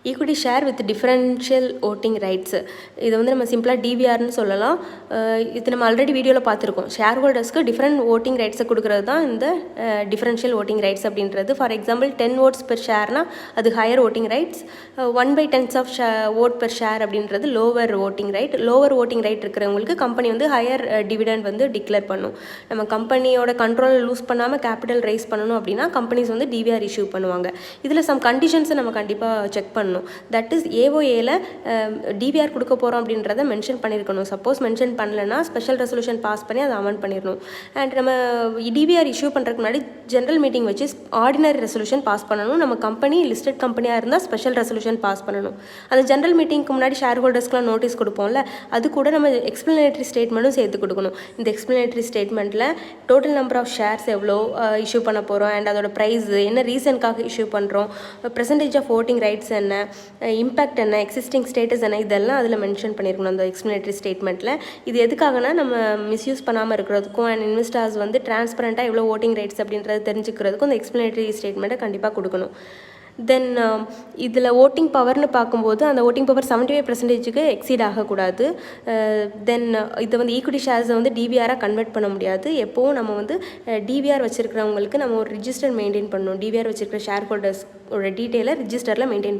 Equity share with differential voting rights. இது வந்து நம்ம சிம்பிளாக டிவிஆர்னு சொல்லலாம். இது நம்ம ஆல்ரெடி வீடியோவில் பார்த்துருக்கோம். ஷேர் ஹோல்டர்ஸ்க்கு டிஃப்ரெண்ட் ஓட்டிங் ரைட்ஸை கொடுக்குறது தான் இந்த டிஃபரன்ஷியல் ஓட்டிங் ரைட்ஸ் அப்படின்றது. ஃபார் எக்ஸாம்பிள் 10 votes per ஷேர்னால் அது higher voting rights. 1/10 of vote per share அப்படின்றது lower voting right. Lower voting right இருக்கிறவங்களுக்கு கம்பெனி வந்து ஹையர் டிவிடெண்ட் வந்து டிக்ளேர் பண்ணும். நம்ம கம்பெனியோட கண்ட்ரோல் லூஸ் பண்ணாமல் கேபிட்டல் ரைஸ் பண்ணணும் அப்படின்னா கம்பெனிஸ் வந்து டிவிஆர் இஷ்யூ பண்ணுவாங்க. இதில் சம் கண்டிஷன்ஸை நம்ம கண்டிப்பாக செக் பண்ணணும். தட் இஸ் ஏஓஏல டிவிஆர் கொடுக்க போகிறோம் அப்படின்றத மென்ஷன் பண்ணியிருக்கணும். சப்போஸ் மென்ஷன் பண்ணலைன்னா ஸ்பெஷல் ரெசல்யூஷன் பாஸ் பண்ணி அதை அமெண்ட் பண்ணிடணும். அண்ட் நம்ம டிவிஆர் இஷ்யூ பண்ணுறதுக்கு முன்னாடி ஜென்ரல் மீட்டிங் வச்சு ஆர்டினரி ரெசல்யூஷன் பாஸ் பண்ணணும். நம்ம கம்பெனி லிஸ்டட் கம்பெனியாக இருந்தால் ஸ்பெஷல் ரெசல்யூஷன் பாஸ் பண்ணணும். அந்த ஜென்ரல் மீட்டிங்க்கு முன்னாடி ஷேர் ஹோல்டர்ஸ்க்குலாம் நோட்டீஸ் கொடுப்போம்ல, அது கூட நம்ம எக்ஸ்பிளனேட்டரி ஸ்டேட்மெண்ட்டும் சேர்த்து கொடுக்கணும். இந்த எக்ஸ்பிளனேட்டரி ஸ்டேட்மெண்ட்டில் டோட்டல் நம்பர் ஆஃப் ஷேர்ஸ் எவ்வளோ இஷ்யூ பண்ண போகிறோம், அண்ட் அதோட ப்ரைஸ் என்ன ரீசனுக்காக இஷ்யூ பண்ணுறோம், பெர்சன்டேஜ் ஆஃப் ஓட்டிங் ரைட்ஸ் என்ன, இம்பேக்ட் என்ன, எக்ஸிஸ்டிங் ஸ்டேட்டஸ் என்ன, இதெல்லாம் அதில் மென்ஷன் பண்ணியிருக்கணும் அந்த எக்ஸ்பிளனேட்டரி ஸ்டேட்மெண்ட்டில். இது எதுக்காகனா நம்ம மிஸ்யூஸ் பண்ணாமல் இருக்கிறதுக்கும் அண்ட் இன்வெஸ்டர்ஸ் வந்து டிரான்ஸ்பரண்ட்டாக எவ்வளோ ஓட்டிங் ரைட்ஸ் அப்படின்றது தெரிஞ்சுக்கிறதுக்கும் இந்த எக்ஸ்பிளனேட்டரி ஸ்டேட்மெண்ட்டை கண்டிப்பாக கொடுக்கணும். தென் இதில் ஓட்டிங் பவர்னு பார்க்கும்போது அந்த ஓட்டிங் பவர் 75% எக்ஸீட் ஆகக்கூடாது. தென் இதை வந்து ஈக்விட்டி ஷேர்ஸை வந்து டிவிஆராக கன்வெர்ட் பண்ண முடியாது. எப்போவும் நம்ம வந்து டிவிஆர் வச்சுருக்கிறவங்களுக்கு நம்ம ஒரு ரிஜிஸ்டர் மெயின்டைன் பண்ணணும். டிவிஆர் வச்சுருக்கிற ஷேர் ஹோல்டர்ஸோட டீட்டெயிலை ரிஜிஸ்டரில் மெயின்டைன்